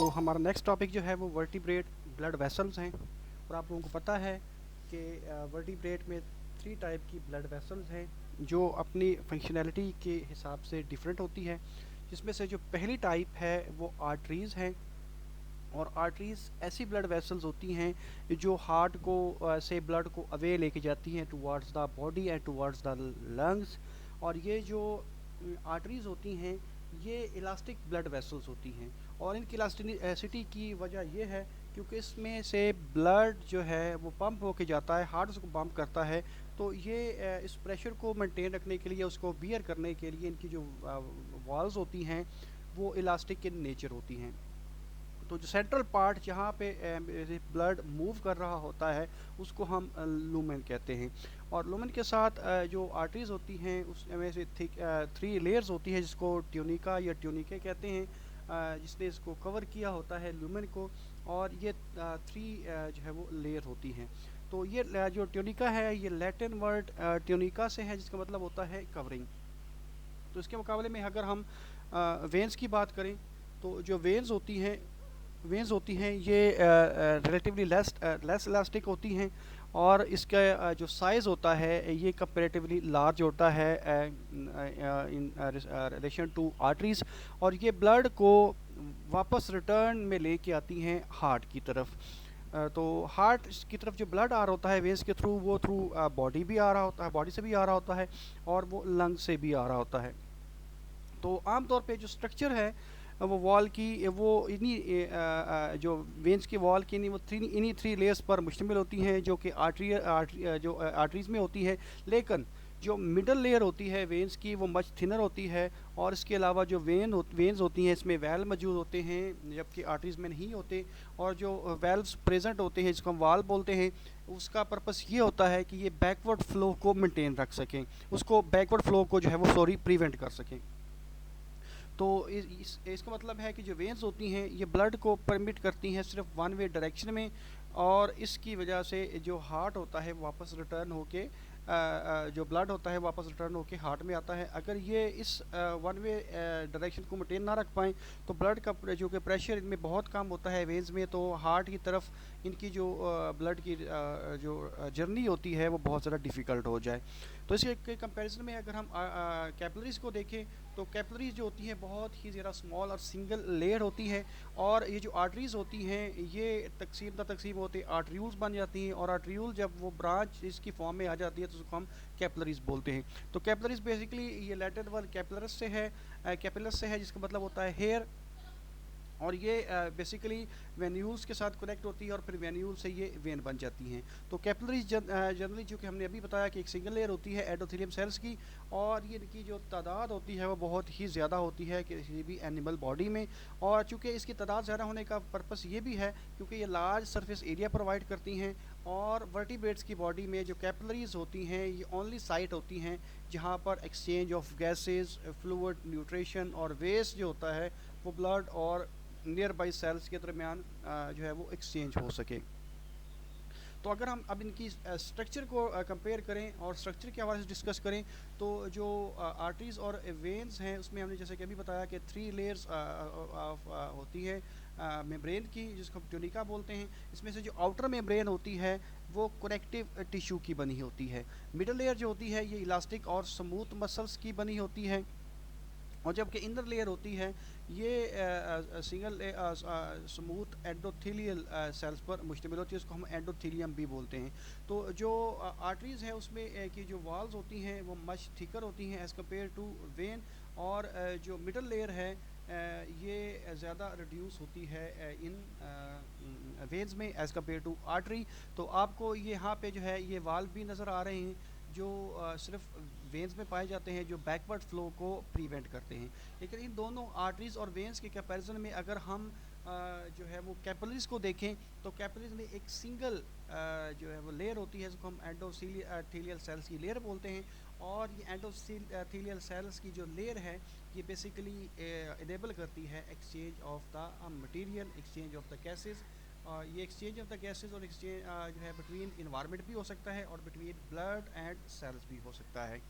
तो हमारा next topic जो है वो वर्टिब्रेट ब्लड वेसल्स हैं। और आप लोगों को पता है कि वर्टिब्रेट में 3 टाइप की ब्लड वेसल्स हैं जो अपनी फंक्शनैलिटी के हिसाब से डिफरेंट होती है, जिसमें से जो पहली टाइप है वो आर्टरीज़ हैं। और आर्टरीज़ ऐसी ब्लड वेसल्स होती हैं जो हार्ट को से ब्लड को अवे लेके जाती हैं towards the body and towards the lungs. और ये जो आर्टरीज़ होती हैं ये इलास्टिक ब्लड वेसल्स होती हैं। और इनकी इलास्टिसिटी की वजह ये है क्योंकि इसमें से ब्लड जो है वो पंप होके जाता है, हार्ट उसको पंप करता है। तो ये इस प्रेशर को मेंटेन रखने के लिए, उसको बियर करने के लिए इनकी जो वॉल्स होती हैं वो इलास्टिक इन नेचर होती हैं। तो जो सेंट्रल पार्ट जहाँ पे ब्लड मूव कर रहा होता है उसको हम लूमेन कहते हैं। और लूमेन के साथ जो आर्टरीज होती हैं उसमें से 3 लेयर्स होती है जिसको ट्यूनिका या ट्यूनिके कहते हैं, जिसने इसको कवर किया होता है लूमेन को। और ये 3 जो है वो लेयर होती हैं। तो ये जो ट्यूनिका है ये लैटिन वर्ड ट्यूनिका से है जिसका मतलब होता है कवरिंग। तो इसके मुकाबले में अगर हम वेंस की बात करें तो जो वेंस होती हैं ये रिलेटिवली लेस इलास्टिक होती हैं। और इसका जो साइज़ होता है ये कंपेरेटिवली लार्ज होता है इन रिलेशन टू आर्टरीज। और ये ब्लड को वापस रिटर्न में लेके आती हैं हार्ट की तरफ। तो हार्ट की तरफ जो ब्लड आ रहा होता है वेंस के थ्रू, वो थ्रू बॉडी भी आ रहा होता है, बॉडी से भी आ रहा होता है, और वो लंग से भी आ रहा होता है। तो आमतौर पे जो स्ट्रक्चर है वो वॉल की वो जो वेंस की वॉल की इन्हीं 3 लेयर्स पर मुश्तमिल होती हैं जो कि आर्टरीज में होती है। लेकिन जो मिडल लेयर होती है वेंस की वो मच थिनर होती है। और इसके अलावा जो वेंस होती हैं इसमें वैल्व मौजूद होते हैं जबकि आर्टरीज में नहीं होते। और जो वैल्व्स प्रेजेंट होते हैं जिसको हम वाल्व बोलते हैं, उसका पर्पस ये होता है कि ये बैकवर्ड फ्लो को मेंटेन रख सकें, उसको बैकवर्ड फ्लो को जो है वो प्रिवेंट कर सकें। तो इसका मतलब है कि जो वेंस होती हैं ये ब्लड को परमिट करती हैं सिर्फ वन वे डायरेक्शन में। और इसकी वजह से जो हार्ट होता है वापस रिटर्न होके जो ब्लड होता है वापस रिटर्न होके हार्ट में आता है। अगर ये इस वन वे डायरेक्शन को मेंटेन ना रख पाएँ तो ब्लड का जो कि प्रेशर इनमें बहुत कम होता है वेंस में, तो हार्ट की तरफ इनकी जो ब्लड की जो जर्नी होती है वो बहुत ज़्यादा डिफ़िकल्ट हो जाए। तो इसके कंपैरिजन में अगर हम कैपिलरीज को देखें तो कैपिलरीज जो होती हैं बहुत ही ज़रा स्मॉल और सिंगल लेयर होती है। और ये जो आर्टरीज होती हैं ये तकसीम होते आर्ट्रियूल्स बन जाती हैं। और आर्ट्रियूल जब वो ब्रांच इसकी फॉर्म में आ जाती है तो उसको हम कैपिलरीज बोलते हैं। तो कैपिलरीज बेसिकली ये लैटिन वर्ड कैपिलरस से है, कैपिलस से है जिसका मतलब होता है हेयर। और ये बेसिकली वेन्यूल्स के साथ कनेक्ट होती है और फिर वेन्यूल से ये वेन बन जाती हैं। तो कैपिलरीज जनरली जो कि हमने अभी बताया कि एक सिंगल लेयर होती है एंडोथेलियम सेल्स की। और ये इनकी जो तादाद होती है वो बहुत ही ज़्यादा होती है किसी भी एनिमल बॉडी में। और चूँकि इसकी तादाद ज़्यादा होने का पर्पस ये भी है क्योंकि ये लार्ज सरफेस एरिया प्रोवाइड करती हैं। और वर्टिब्रेट्स की बॉडी में जो कैपिलरीज होती हैं ये ओनली साइट होती हैं जहाँ पर exchange of gases, fluid, nutrition और वेस्ट जो होता है वो ब्लड और नियर बाई सेल्स के दरमियान जो है वो एक्सचेंज हो सके। तो अगर हम अब इनकी स्ट्रक्चर को कंपेयर करें और स्ट्रक्चर के हवाले से डिस्कस करें तो जो आर्टरीज और वेन्स हैं उसमें हमने जैसे कि अभी बताया कि 3 लेयर्स होती है मेम्ब्रेन की जिसको हम ट्यूनिका बोलते हैं। इसमें से जो आउटर मेम्ब्रेन होती है वो कनेक्टिव टिश्यू की बनी होती है। मिडल लेयर जो होती है ये इलास्टिक और स्मूथ मसल्स की बनी होती है। और जबकि इनर लेयर होती है ये सिंगल स्मूथ एंडोथेलियल सेल्स पर मुश्तमिल होती है, उसको हम एंडोथेलियम भी बोलते हैं। तो जो आर्टरीज़ है उसमें की जो वॉल्स होती हैं वो मच थिकर होती हैं एज़ कम्पेयर टू वेन। और जो मिडल लेयर है ये ज़्यादा रिड्यूस होती है इन वेन्स में एज़ कम्पेयर टू आर्टरी। तो आपको ये यहाँ पे जो है ये वाल्व भी नज़र आ रहे हैं जो सिर्फ वेन्स में पाए जाते हैं जो बैकवर्ड फ्लो को प्रिवेंट करते हैं। लेकिन इन दोनों आर्टरीज और वेन्स के कंपैरिजन में अगर हम जो है वो कैपिलरीज को देखें तो कैपिलरीज में एक सिंगल जो है वो लेयर होती है जिसको हम एंडोथेलियल सेल्स की लेयर बोलते हैं। और ये एंडोथेलियल सेल्स की जो लेयर है ये बेसिकली इनेबल करती है exchange of the material, exchange of the gases. ये एक्सचेंज ऑफ द गैसेस और एक्सचेंज जो है बिटवीन इन्वायरमेंट भी हो सकता है और बिटवीन ब्लड एंड सेल्स भी हो सकता है।